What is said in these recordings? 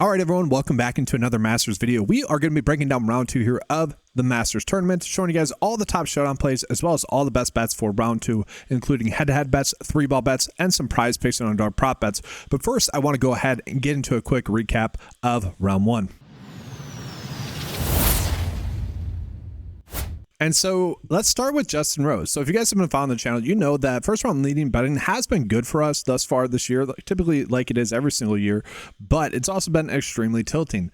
All right, everyone, welcome back into another Masters video. We are going to be breaking down round 2 here of the Masters tournament, showing you guys all the top showdown plays as well as all the best bets for round 2, including head-to-head bets, 3-ball bets, and some prize picks and underdog prop bets. But first, I want to go ahead and get into a quick recap of round 1. And so let's start with Justin Rose. So if you guys have been following the channel, you know that first round leading betting has been good for us thus far this year, typically like it is every single year, but it's also been extremely tilting.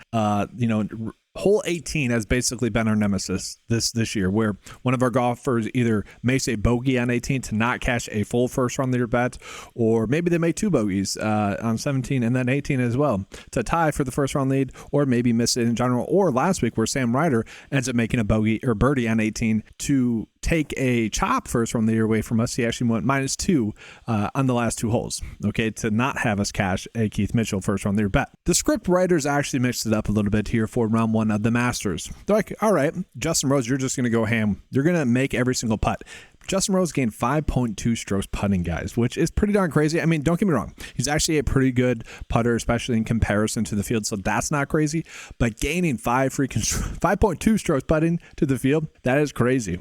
Hole 18 has basically been our nemesis this year, where one of our golfers either makes a bogey on 18 to not cash a full first round leader bet, or maybe they make 2 bogeys on 17 and then 18 as well to tie for the first round lead, or maybe miss it in general. Or last week where Sam Ryder ends up making a bogey or birdie on 18 to take a chop first round leader away from us. He actually went -2 on the last 2 holes, okay, to not have us cash a Keith Mitchell first round leader bet. The script writers actually mixed it up a little bit here for round 1 of the Masters. They're like, all right, Justin Rose, you're just going to go ham. You're going to make every single putt. Justin Rose gained 5.2 strokes putting, guys, which is pretty darn crazy. I mean, don't get me wrong. He's actually a pretty good putter, especially in comparison to the field, so that's not crazy. But gaining 5.2 strokes putting to the field, that is crazy.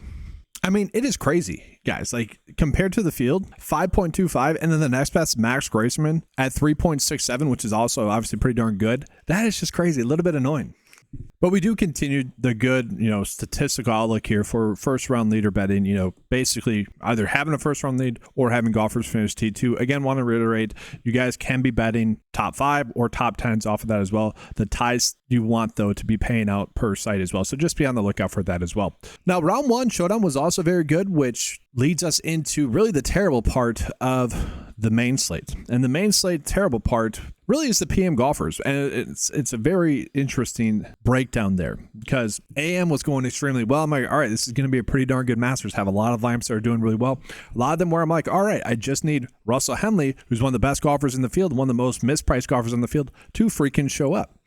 I mean, it is crazy, guys. Like, compared to the field, 5.25, and then the next best, Max Graceman at 3.67, which is also obviously pretty darn good. That is just crazy, a little bit annoying. But we do continue the good, statistical outlook here for first round leader betting, basically either having a first round lead or having golfers finish T2. Again, want to reiterate, you guys can be betting top 5 or top 10s off of that as well. The ties you want, though, to be paying out per site as well. So just be on the lookout for that as well. Now, round 1 showdown was also very good, which leads us into really the terrible part of the main slate. And the main slate terrible part really is the PM golfers. And it's a very interesting breakdown there because AM was going extremely well. I'm like, all right, this is going to be a pretty darn good Masters. Have a lot of lineups that are doing really well. A lot of them where I'm like, all right, I just need Russell Henley, who's one of the best golfers in the field, one of the most mispriced golfers in the field, to freaking show up.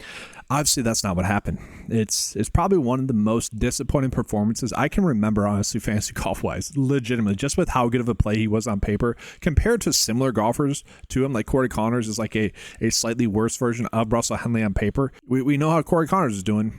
Obviously, that's not what happened. It's probably one of the most disappointing performances I can remember, honestly, fantasy golf-wise, legitimately, just with how good of a play he was on paper compared to similar golfers to him, like Corey Connors is like a slightly worse version of Russell Henley on paper. We know how Corey Connors is doing.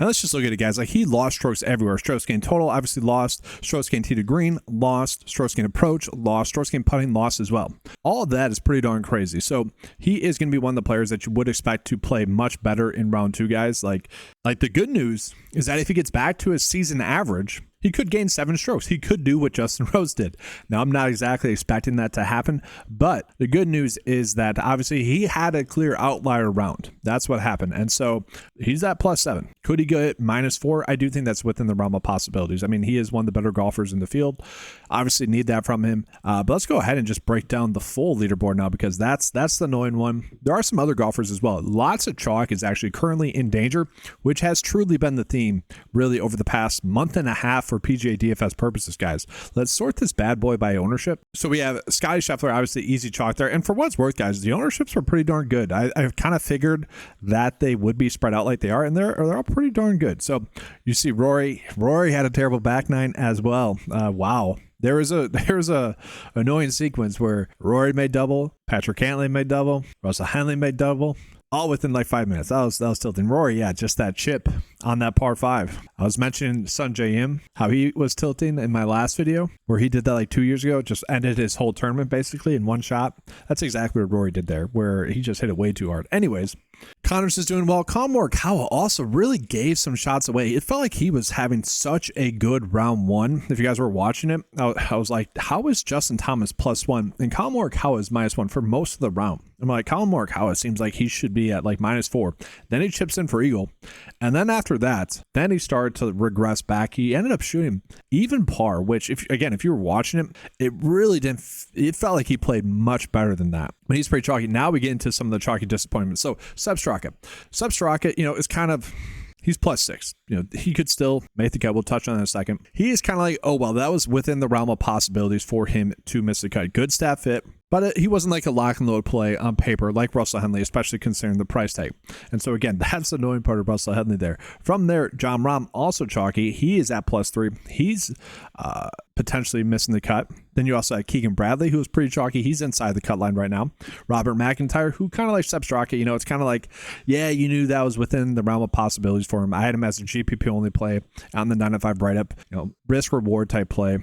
And let's just look at it, guys. Like, he lost strokes everywhere. Strokes gained total, obviously lost. Strokes gained tee to green, lost. Strokes gained approach, lost. Strokes gained putting, lost as well. All of that is pretty darn crazy. So he is going to be one of the players that you would expect to play much better in round 2, guys. Like the good news is that if he gets back to his season average, he could gain 7 strokes. He could do what Justin Rose did. Now, I'm not exactly expecting that to happen, but the good news is that obviously he had a clear outlier round. That's what happened. And so he's at +7. Could he get -4? I do think that's within the realm of possibilities. I mean, he is one of the better golfers in the field. Obviously need that from him. But let's go ahead and just break down the full leaderboard now, because that's the annoying one. There are some other golfers as well. Lots of chalk is actually currently in danger, which has truly been the theme really over the past month and a half for PGA DFS purposes, guys. Let's sort this bad boy by ownership. So we have Scotty Scheffler, obviously easy chalk there. And for what's worth, guys, the ownerships were pretty darn good. I kind of figured that they would be spread out like they are, and they're all pretty darn good. So you see Rory had a terrible back 9 as well. Wow. There was a annoying sequence where Rory made double, Patrick Cantlay made double, Russell Henley made double, all within like 5 minutes. That was tilting. Rory, yeah, just that chip on that par 5. I was mentioning Sungjae Im, how he was tilting in my last video, where he did that like 2 years ago, just ended his whole tournament basically in one shot. That's exactly what Rory did there, where he just hit it way too hard. Anyways, Connors is doing well. Collin Morikawa also really gave some shots away. It felt like he was having such a good round 1. If you guys were watching it, I was like, how is Justin Thomas +1 and Collin Morikawa is -1 for most of the round? I'm like, Collin Morikawa seems like he should be at like -4. Then he chips in for eagle. And then after that, then he started to regress back. He ended up shooting even par, which if you were watching it, it really didn't, it felt like he played much better than that. But he's pretty chalky. Now we get into some of the chalky disappointments. So Seb Straka, is kind of, he's +6. He could still make the cut. We'll touch on that in a second. He is kind of like, oh, well, that was within the realm of possibilities for him to miss the cut. Good stat fit. but he wasn't like a lock and load play on paper like Russell Henley, especially considering the price tag. And so again, that's the annoying part of Russell Henley there. From there, Jon Rahm, also chalky. He is at +3. He's potentially missing the cut. Then you also have Keegan Bradley, who is pretty chalky. He's inside the cut line right now. Robert McIntyre, who kind of like Sepp Straka. It's kind of like, yeah, you knew that was within the realm of possibilities for him. I had him as a GPP only play on the 9-5 write-up, risk reward type play.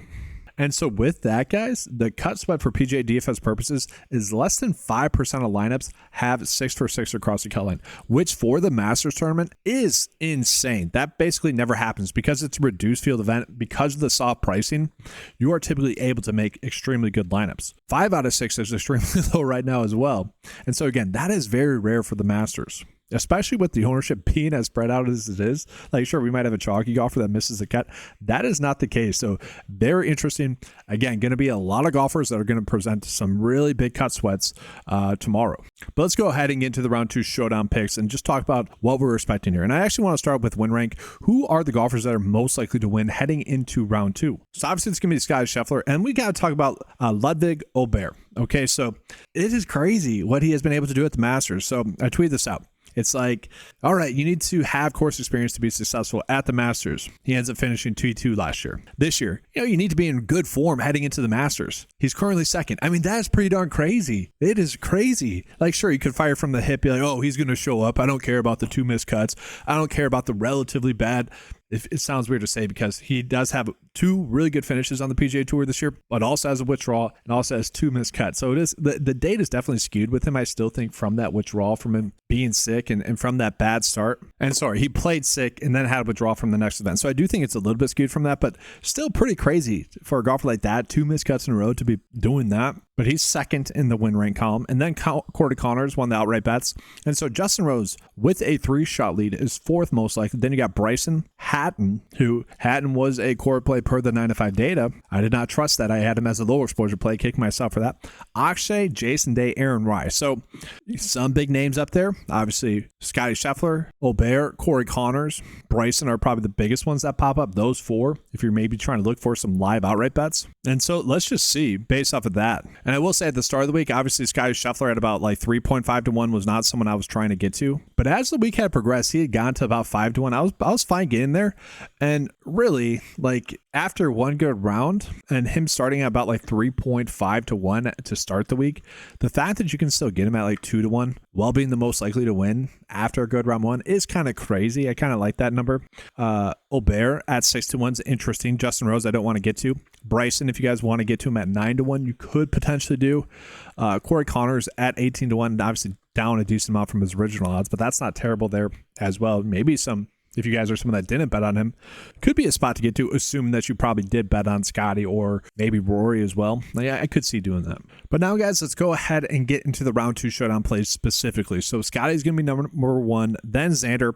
And so with that, guys, the cut spread for PGA DFS purposes is less than 5% of lineups have 6 for 6 across the cut line, which for the Masters tournament is insane. That basically never happens because it's a reduced field event. Because of the soft pricing, you are typically able to make extremely good lineups. 5 out of 6 is extremely low right now as well. And so again, that is very rare for the Masters, especially with the ownership being as spread out as it is. Like, sure, we might have a chalky golfer that misses the cut. That is not the case. So very interesting. Again, going to be a lot of golfers that are going to present some really big cut sweats tomorrow. But let's go ahead and get into the round 2 showdown picks and just talk about what we're expecting here. And I actually want to start with win rank. Who are the golfers that are most likely to win heading into round 2? So obviously it's going to be Scottie Scheffler, and we got to talk about Ludwig Aubert. Okay, so it is crazy what he has been able to do at the Masters. So I tweeted this out. It's like, all right, you need to have course experience to be successful at the Masters. He ends up finishing T2 last year. This year, you need to be in good form heading into the Masters. He's currently second. I mean, that is pretty darn crazy. It is crazy. Like, sure, you could fire from the hip, be like, oh, he's going to show up. I don't care about the 2 missed cuts. I don't care about the relatively bad. It sounds weird to say because he does have 2 really good finishes on the PGA Tour this year, but also has a withdrawal and also has 2 missed cuts. So it is the date is definitely skewed with him. I still think from that withdrawal, from him being sick and from that bad start. And sorry, he played sick and then had a withdrawal from the next event. So I do think it's a little bit skewed from that, but still pretty crazy for a golfer like that, 2 missed cuts in a row to be doing that. But he's second in the win rank column. And then Corey Connors won the outright bets. And so Justin Rose with a 3-shot lead is 4th most likely. Then you got Bryson Hatton, who Hatton was a core play per the 9-5 data. I did not trust that. I had him as a lower exposure play, kicking myself for that. Akshay, Jason Day, Aaron Rai. So some big names up there. Obviously, Scottie Scheffler, Aubert, Corey Connors, Bryson are probably the biggest ones that pop up. Those 4, if you're maybe trying to look for some live outright bets. And so let's just see based off of that. And I will say at the start of the week, obviously Scottie Scheffler at about like 3.5 to 1 was not someone I was trying to get to. But as the week had progressed, he had gone to about 5 to 1. I was fine getting there. And really, like after one good round and him starting at about like 3.5 to 1 to start the week, the fact that you can still get him at like 2 to 1 while being the most likely to win after a good round 1 is kind of crazy. I kind of like that number. Aubert at 6 to 1 is interesting. Justin Rose, I don't want to get to. Bryson, if you guys want to get to him at 9 to 1, you could potentially do. Corey Connors at 18 to 1, obviously down a decent amount from his original odds, but that's not terrible there as well. Maybe some, if you guys are someone that didn't bet on him, could be a spot to get to, assuming that you probably did bet on Scotty or maybe Rory as well. Yeah, I could see doing that. But now, guys, let's go ahead and get into the round 2 showdown plays specifically. So Scotty's going to be number 1, then Xander.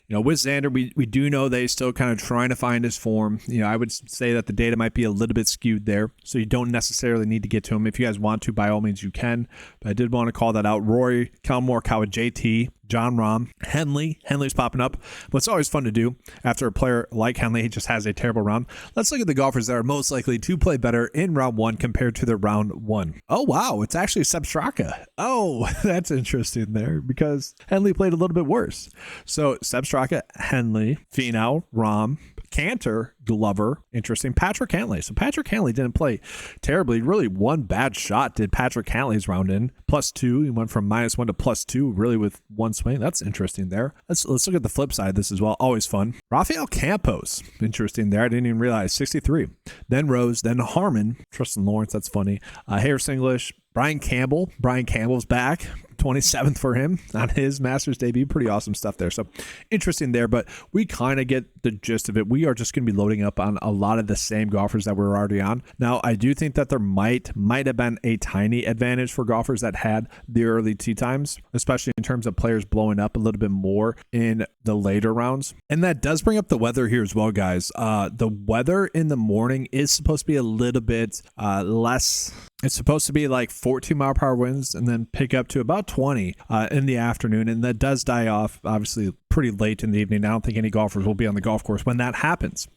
With Xander, we do know that he's still kind of trying to find his form. I would say that the data might be a little bit skewed there, so you don't necessarily need to get to him. If you guys want to, by all means, you can. But I did want to call that out. Rory, Cal Morikawa, JT, Jon Rahm, Henley's popping up. But it's always fun to do after a player like Henley he just has a terrible round. Let's look at the golfers that are most likely to play better in round 1 compared to the round 1. Oh, wow. It's actually Sepp Straka. Oh, that's interesting there because Henley played a little bit worse. So Sepp Straka, Henley, Finau, Rahm, Cantor, Glover, interesting. Patrick Cantlay. So Patrick Cantlay didn't play terribly. Really, one bad shot did Patrick Cantlay's round in. +2. He went from -1 to +2, really with one swing. That's interesting there. Let's look at the flip side of this as well. Always fun. Rafael Campos. Interesting there. I didn't even realize. 63. Then Rose. Then Harmon. Tristan Lawrence. That's funny. Harris English. Brian Campbell. Brian Campbell's back. 27th for him on his Masters debut. Pretty awesome stuff there. So interesting there, but we kind of get the gist of it. We are just going to be loading up on a lot of the same golfers that we're already on. Now, I do think that there might have been a tiny advantage for golfers that had the early tee times, especially in terms of players blowing up a little bit more in the later rounds. And that does bring up the weather here as well, guys. The weather in the morning is supposed to be a little bit less. It's supposed to be like 14-mile-per-hour winds and then pick up to about 20 in the afternoon. And that does die off, obviously, pretty late in the evening. I don't think any golfers will be on the golf course when that happens.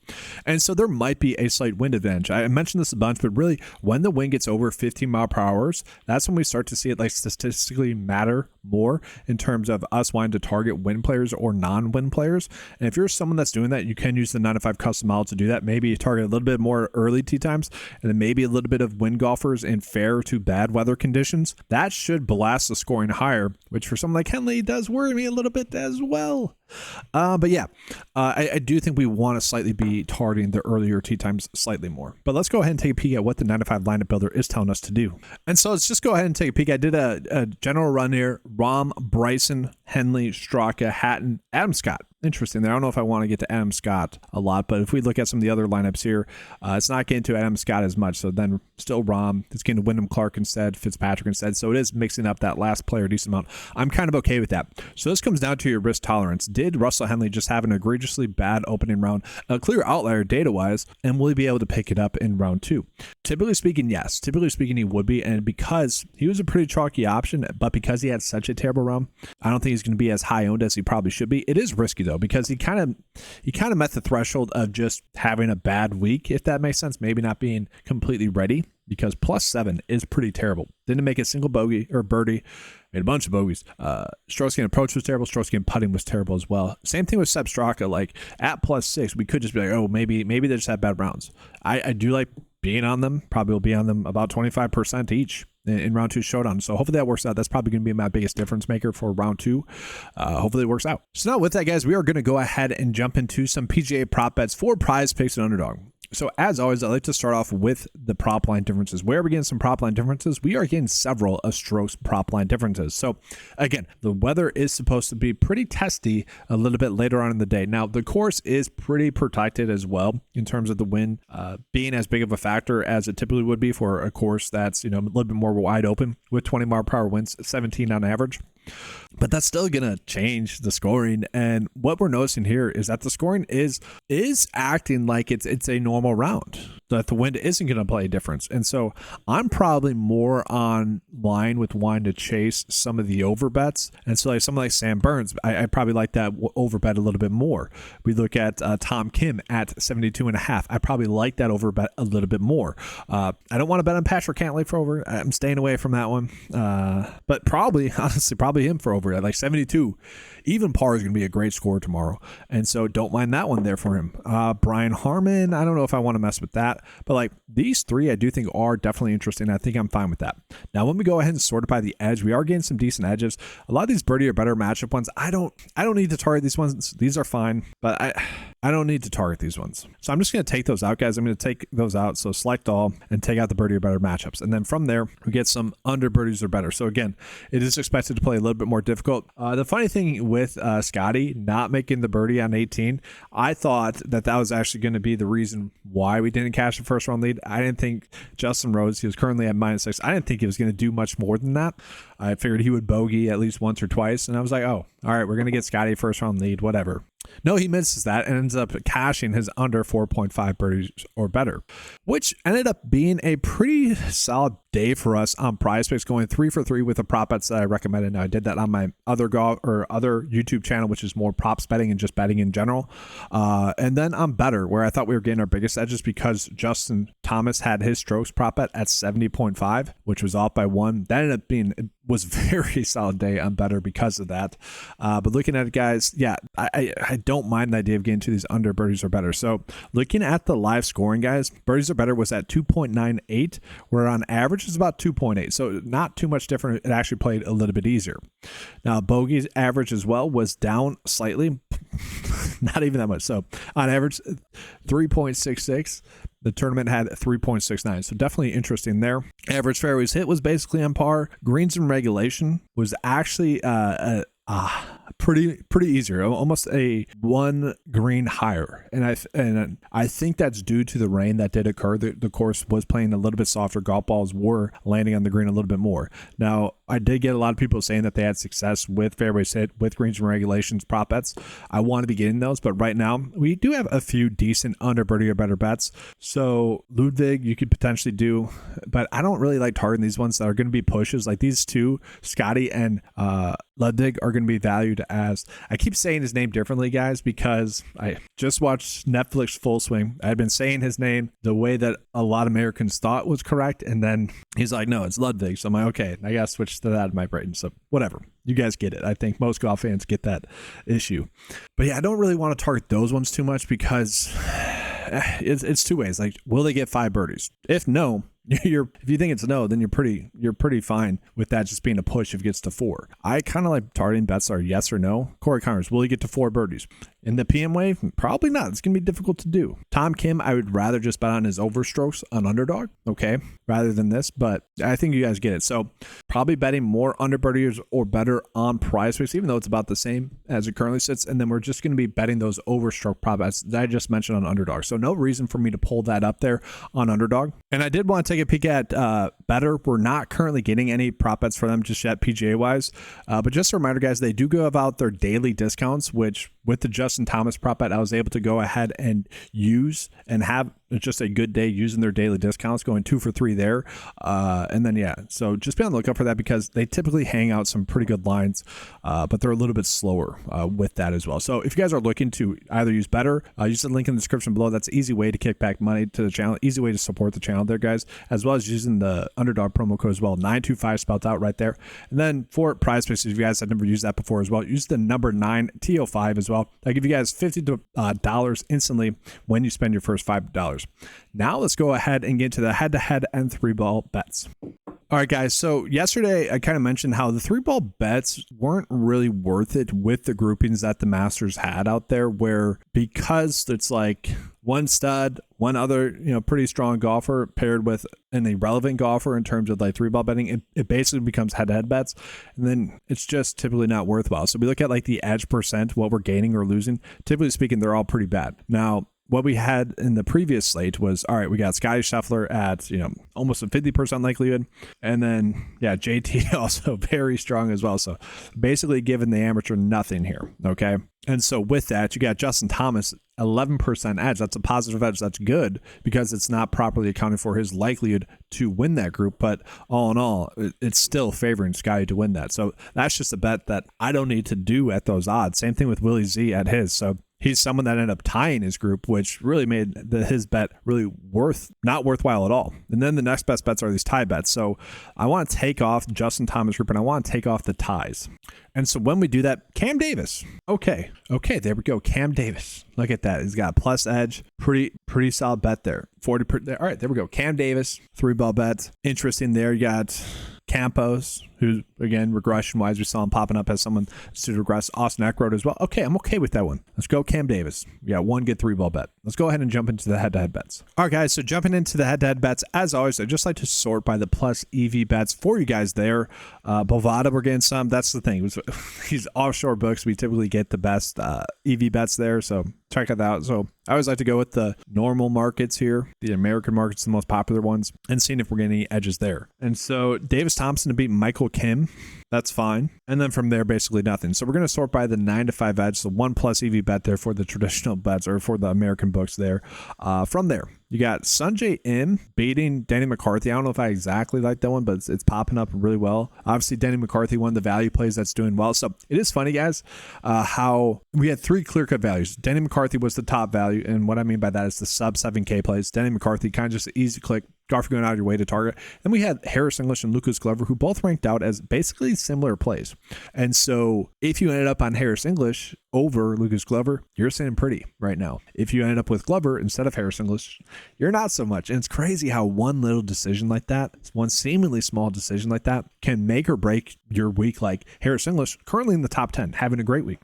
And so there might be a slight wind advantage. I mentioned this a bunch, but really when the wind gets over 15 mile per hour, that's when we start to see it like statistically matter more in terms of us wanting to target win players or non-win players. And if you're someone that's doing that, you can use the 9 to 5 custom model to do that. Maybe target a little bit more early tee times and then maybe a little bit of wind golfers in fair to bad weather conditions. That should blast the scoring higher, which for someone like Henley does worry me a little bit as well. But yeah, I do think we want to slightly be targeting the earlier tee times slightly more. But let's go ahead and take a peek at what the 9 to 5 lineup builder is telling us to do. And so let's just go ahead and take a peek. I did a general run here. Rahm, Bryson, Henley, Straka, Hatton, Adam Scott. Interesting there. I don't know if I want to get to Adam Scott a lot, but if we look at some of the other lineups here, it's not getting to Adam Scott as much. So then still Rahm. It's getting to Wyndham Clark instead, Fitzpatrick instead. So it is mixing up that last player a decent amount. I'm kind of okay with that. So this comes down to your risk tolerance. Did Russell Henley just have an egregiously bad opening round, a clear outlier data-wise, and will he be able to pick it up in round 2? Typically speaking, yes. Typically speaking, he would be, and because he was a pretty chalky option, but because he had such a terrible round, I don't think he's going to be as high owned as he probably should be. It is risky though, because he kind of met the threshold of just having a bad week, if that makes sense. Maybe not being completely ready, because +7 is pretty terrible. Didn't make a single bogey or birdie, made a bunch of bogeys. Strokes gained approach was terrible. Strokes gained putting was terrible as well. Same thing with Sepp Straka. Like at +6, we could just be like, oh, maybe they just had bad rounds. I do like being on them. Probably will be on them about 25% each in round 2 showdown. So hopefully that works out. That's probably going to be my biggest difference maker for round 2. Hopefully it works out. So now with that, guys, we are going to go ahead and jump into some PGA prop bets for PrizePicks and Underdog. So as always, I like to start off with the prop line differences. Where are we getting some prop line differences? We are getting several of Strokes prop line differences. So again, the weather is supposed to be pretty testy a little bit later on in the day. Now, the course is pretty protected as well in terms of the wind being as big of a factor as it typically would be for a course that's, a little bit more wide open with 20 mile per hour winds, 17 on average. But that's still going to change the scoring. And what we're noticing here is that the scoring is acting like it's a normal round, that the wind isn't going to play a difference. And so I'm probably more on line with wanting to chase some of the over bets. And so like someone like Sam Burns, I probably like that over bet a little bit more. We look at Tom Kim at 72.5. I probably like that over bet a little bit more. I don't want to bet on Patrick Cantlay for over. I'm staying away from that one. But honestly, probably him for over at like 72. Even par is going to be a great score tomorrow. And so don't mind that one there for him. Brian Harmon, I don't know if I want to mess with that, but like these three I do think are definitely interesting. I think I'm fine with that. Now, when we go ahead and sort it by the edge, we are getting some decent edges. A lot of these birdie or better matchup ones, I don't need to target these ones. These are fine, but I don't need to target these ones. So I'm just going to take those out, guys. I'm going to take those out. So select all and take out the birdie or better matchups. And then from there, we get some under birdies or better. So again, it is expected to play a little bit more difficult. The funny thing with Scotty not making the birdie on 18, I thought that was actually going to be the reason why we didn't cash the first round lead. I didn't think Justin Rose, he was currently at -6. I didn't think he was going to do much more than that. I figured he would bogey at least once or twice. And I was like, oh, all right, we're going to get Scotty first round lead, whatever. No, he misses that and ends up cashing his under 4.5 birdies or better, which ended up being a pretty solid day for us on PrizePicks, going 3 for 3 with the prop bets that I recommended. Now, I did that on my other YouTube channel, which is more props betting and just betting in general. And then on Better, where I thought we were getting our biggest edges because Justin Thomas had his strokes prop bet at 70.5, which was off by 1. That ended up being, it was a very solid day on Better because of that. But looking at it, guys, yeah, I don't mind the idea of getting to these under birdies or better. So looking at the live scoring, guys, birdies or better was at 2.98, where on average is about 2.8. So not too much different. It actually played a little bit easier. Now, bogeys average as well was down slightly, not even that much. So on average, 3.66. The tournament had 3.69, so definitely interesting there. Average fairways hit was basically on par. Greens in regulation was actually pretty easier, almost a 1 green higher, and I think that's due to the rain that did occur. The course was playing a little bit softer. Golf balls were landing on the green a little bit more. Now, I did get a lot of people saying that they had success with fairways hit, with greens and regulations prop bets. I want to be getting those, but right now we do have a few decent under birdie or better bets. So Ludwig, you could potentially do, but I don't really like targeting these ones that are going to be pushes. Like these two, Scotty and Ludwig, are going going to be valued as, I keep saying his name differently, guys, because I just watched Netflix Full Swing. I've been saying his name the way that a lot of Americans thought was correct, and then he's like, no, it's Ludwig. So I'm like, okay, I got to switch to that in my brain. So whatever. You guys get it. I think most golf fans get that issue. But yeah, I don't really want to target those ones too much because it's two ways. Like, will they get 5 birdies? If no, if you think it's no, then you're pretty fine with that just being a push if it gets to 4. I kind of like targeting bets that are yes or no. Corey Connors, will he get to 4 birdies? In the PM wave, probably not. It's going to be difficult to do. Tom Kim, I would rather just bet on his overstrokes on Underdog, okay, rather than this, but I think you guys get it. So probably betting more under birdies or better on PrizePicks, even though it's about the same as it currently sits. And then we're just going to be betting those overstroke prop bets that I just mentioned on Underdog. So no reason for me to pull that up there on Underdog. And I did want to take a peek at Better. We're not currently getting any prop bets for them just yet, PGA wise. But just a reminder, guys, they do give out their daily discounts, which with the Justin Thomas prop bet, I was able to go ahead and use and have just a good day using their daily discounts, going 2 for 3 there. And then, yeah, so just be on the lookout for that because they typically hang out some pretty good lines, but they're a little bit slower with that as well. So if you guys are looking to either use Better, use the link in the description below. That's an easy way to kick back money to the channel, easy way to support the channel there, guys, as well as using the Underdog promo code as well, 925 spelled out right there. And then for PrizePicks, if you guys have never used that before as well, use the number 9TO5 as well. I give you guys $50 instantly when you spend your first $5. Now let's go ahead and get into the head-to-head and 3-ball bets. All right, guys. So yesterday I kind of mentioned how the 3-ball bets weren't really worth it with the groupings that the Masters had out there, where because it's like one stud, one other, pretty strong golfer paired with an irrelevant golfer in terms of like 3-ball betting, it basically becomes head-to-head bets. And then it's just typically not worthwhile. So we look at like the edge percent, what we're gaining or losing. Typically speaking, they're all pretty bad. Now, what we had in the previous slate was, all right, we got Scotty Scheffler at, almost a 50% likelihood. And then, yeah, JT also very strong as well. So basically giving the amateur nothing here, okay? And so with that, you got Justin Thomas, 11% edge. That's a positive edge. That's good because it's not properly accounting for his likelihood to win that group. But all in all, it's still favoring Scotty to win that. So that's just a bet that I don't need to do at those odds. Same thing with Willie Z at his. So he's someone that ended up tying his group, which really made his bet really not worthwhile at all. And then the next best bets are these tie bets. So I want to take off Justin Thomas group and I want to take off the ties. And so when we do that, Cam Davis. Okay, there we go. Cam Davis. Look at that. He's got plus edge. Pretty solid bet there. 40%. All right, there we go. Cam Davis, 3-ball bet. Interesting there. You got Campos, who, again, regression-wise, we saw him popping up as someone to regress. Austin Eckroyd as well. Okay, I'm okay with that one. Let's go Cam Davis. We got one good 3-ball bet. Let's go ahead and jump into the head-to-head bets. All right, guys, so jumping into the head-to-head bets, as always, I just like to sort by the plus EV bets for you guys there. Bovada, we're getting some. That's the thing. These offshore books, we typically get the best EV bets there, so check it out. So I always like to go with the normal markets here, the American markets, the most popular ones, and seeing if we're getting any edges there. And so Davis Thompson to beat Michael Kim, that's fine. And then from there, basically nothing. So we're going to sort by the 9-5 edge, so 1 plus EV bet there for the traditional bets or for the American books there. From there, you got Sanjay M beating Danny McCarthy. I don't know if I exactly like that one, but it's popping up really well. Obviously, Danny McCarthy, one of the value plays that's doing well. So it is funny, guys, how we had 3 clear-cut values. Danny McCarthy was the top value, and what I mean by that is the sub 7K plays. Danny McCarthy, kind of just an easy click. Golfer going out of your way to target. Then we had Harris English and Lucas Glover, who both ranked out as basically similar plays. And so if you ended up on Harris English over Lucas Glover, you're sitting pretty right now. If you ended up with Glover instead of Harris English, you're not so much. And it's crazy how one little decision like that, one seemingly small decision like that, can make or break your week. Like Harris English, currently in the top 10, having a great week.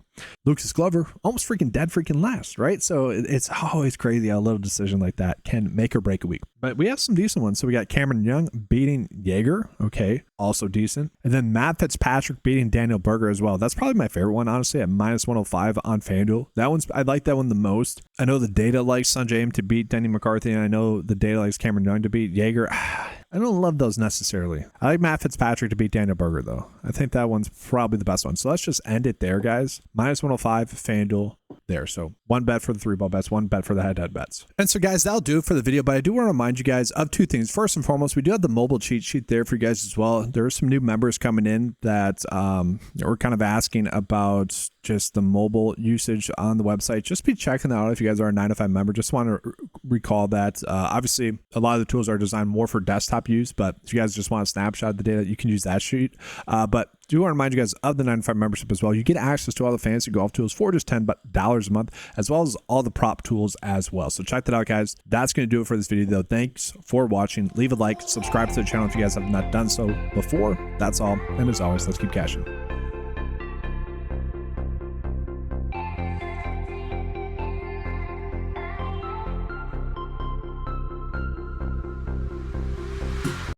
Lucas Glover, almost freaking dead freaking last, right? So it's always crazy how a little decision like that can make or break a week. But we have some decent ones. So we got Cameron Young beating Jaeger. Okay, also decent. And then Matt Fitzpatrick beating Daniel Berger as well. That's probably my favorite one, honestly, at -105 on FanDuel. I like that one the most. I know the data likes Sanjay M to beat Danny McCarthy, and I know the data likes Cameron Young to beat Jaeger. I don't love those necessarily. I like Matt Fitzpatrick to beat Daniel Berger, though. I think that one's probably the best one. So let's just end it there, guys. -105 FanDuel there. So 1 bet for the 3-ball bets, 1 bet for the head-to-head bets. And so guys, that'll do it for the video, but I do want to remind you guys of 2 things. First and foremost, we do have the mobile cheat sheet there for you guys as well. There are some new members coming in that we're kind of asking about just the mobile usage on the website. Just be checking that out if you guys are a 9 to 5 member. Just want to recall that obviously a lot of the tools are designed more for desktop use, but if you guys just want a snapshot of the data, you can use that sheet. But do want to remind you guys of the 9 to 5 membership as well. You get access to all the fantasy golf tools for just $10 a month, as well as all the prop tools as well. So check that out, guys. That's going to do it for this video, though. Thanks for watching. Leave a like, subscribe to the channel if you guys have not done so before. That's all. And as always, let's keep cashing.